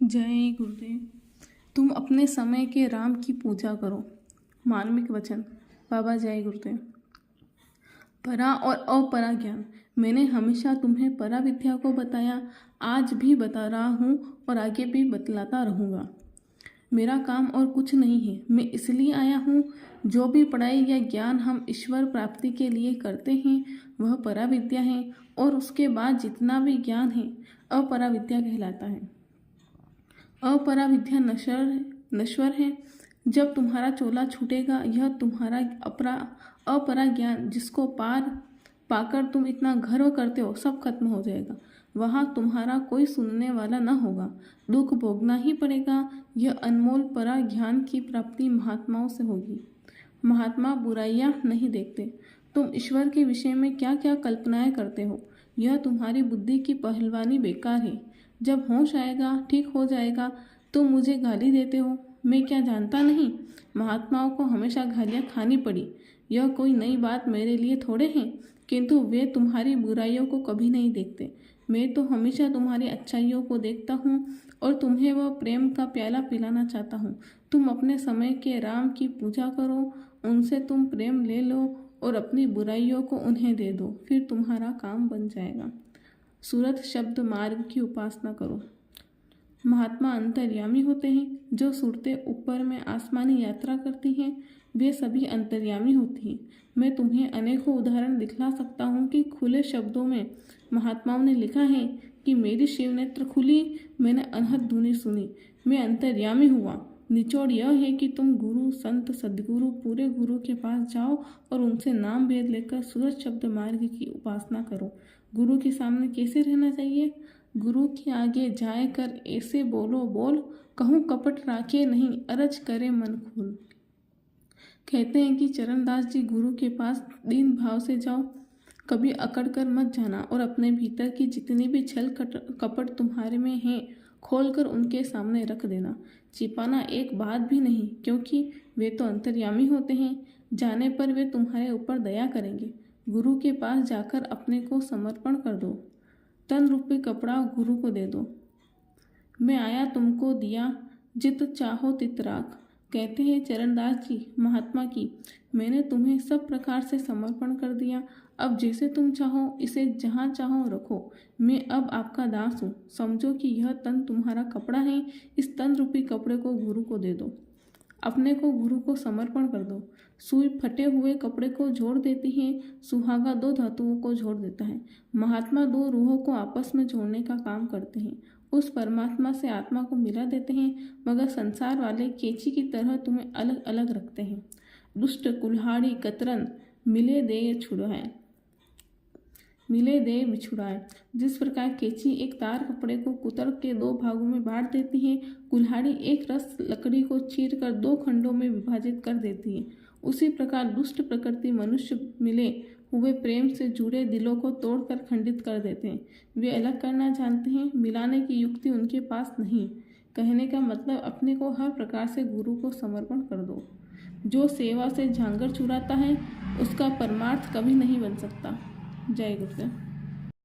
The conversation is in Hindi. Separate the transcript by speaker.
Speaker 1: जय गुरुदेव। तुम अपने समय के राम की पूजा करो। मार्मिक वचन बाबा जय गुरुदेव। परा और अपरा ज्ञान मैंने हमेशा तुम्हें परा विद्या को बताया, आज भी बता रहा हूँ और आगे भी बतलाता रहूँगा। मेरा काम और कुछ नहीं है। मैं इसलिए आया हूँ, जो भी पढ़ाई या ज्ञान हम ईश्वर प्राप्ति के लिए करते हैं वह परा विद्या है, और उसके बाद जितना भी ज्ञान है अपरा विद्या कहलाता है। अपरा विद्या नश्वर है। जब तुम्हारा चोला छूटेगा, यह तुम्हारा अपरा ज्ञान जिसको पाकर तुम इतना गर्व करते हो सब खत्म हो जाएगा। वहाँ तुम्हारा कोई सुनने वाला न होगा, दुख भोगना ही पड़ेगा। यह अनमोल परा ज्ञान की प्राप्ति महात्माओं से होगी। महात्मा बुराइयां नहीं देखते। तुम ईश्वर के विषय में क्या क्या कल्पनाएं करते हो, यह तुम्हारी बुद्धि की पहलवानी बेकार है। जब होश आएगा, ठीक हो जाएगा, तो मुझे गाली देते हो। मैं क्या जानता नहीं? महात्माओं को हमेशा गालियाँ खानी पड़ी। यह कोई नई बात मेरे लिए थोड़े हैं, किंतु वे तुम्हारी बुराइयों को कभी नहीं देखते। मैं तो हमेशा तुम्हारी अच्छाइयों को देखता हूँ और तुम्हें वह प्रेम का प्याला पिलाना चाहता हूँ। तुम अपने समय के राम की पूजा करो, उनसे तुम प्रेम ले लो और अपनी बुराइयों को उन्हें दे दो, फिर तुम्हारा काम बन जाएगा। सूरत शब्द मार्ग की उपासना करो। महात्मा अंतर्यामी होते हैं। जो सुरतें ऊपर में आसमानी यात्रा करती हैं वे सभी अंतर्यामी होती हैं। मैं तुम्हें अनेकों उदाहरण दिखला सकता हूँ कि खुले शब्दों में महात्माओं ने लिखा है कि मेरी शिव नेत्र खुली, मैंने अनहद धुनी सुनी, मैं अंतर्यामी हुआ। निचोड़ यह है कि तुम गुरु, संत, सदगुरु, पूरे गुरु के पास जाओ और उनसे नाम भेद लेकर सूरत शब्द मार्ग की उपासना करो। गुरु के सामने कैसे रहना चाहिए? गुरु के आगे जाए कर ऐसे बोल, कहूँ कपट राखे नहीं, अरज करे मन खोल। कहते हैं कि चरणदास जी गुरु के पास दीन भाव से जाओ, कभी अकड़ कर मत जाना, और अपने भीतर की जितनी भी छल कपट तुम्हारे में है खोलकर उनके सामने रख देना। छिपाना एक बात भी नहीं, क्योंकि वे तो अंतर्यामी होते हैं। जाने पर वे तुम्हारे ऊपर दया करेंगे। गुरु के पास जाकर अपने को समर्पण कर दो। तन रूपी कपड़ा गुरु को दे दो। मैं आया तुमको दिया, जित चाहो तित राख। कहते हैं चरणदास जी महात्मा की, मैंने तुम्हें सब प्रकार से समर्पण कर दिया। अब जैसे तुम चाहो इसे जहाँ चाहो रखो। मैं अब आपका दास हूँ। समझो कि यह तन तुम्हारा कपड़ा है। इस तन रूपी कपड़े को गुरु को दे दो। अपने को गुरु को समर्पण कर दो। सुई फटे हुए कपड़े को जोड़ देती है, सुहागा दो धातुओं को जोड़ देता है। महात्मा दो रूहों को आपस में जोड़ने का काम करते हैं। उस परमात्मा से आत्मा को मिला देते हैं, मगर संसार वाले केची की तरह तुम्हें अलग अलग रखते हैं। दुष्ट कुल्हाड़ी कतरन मिले दे बिछुड़ाए। जिस प्रकार केची एक तार कपड़े को कुतर के दो भागों में बांट देती है, कुल्हाड़ी एक रस लकड़ी को चीर कर दो खंडों में विभाजित कर देती है, उसी प्रकार दुष्ट प्रकृति मनुष्य मिले हुए प्रेम से जुड़े दिलों को तोड़कर खंडित कर देते हैं। वे अलग करना जानते हैं, मिलाने की युक्ति उनके पास नहीं। कहने का मतलब अपने को हर प्रकार से गुरु को समर्पण कर दो। जो सेवा से झांगर चुराता है उसका परमार्थ कभी नहीं बन सकता। जय गुरुदेव।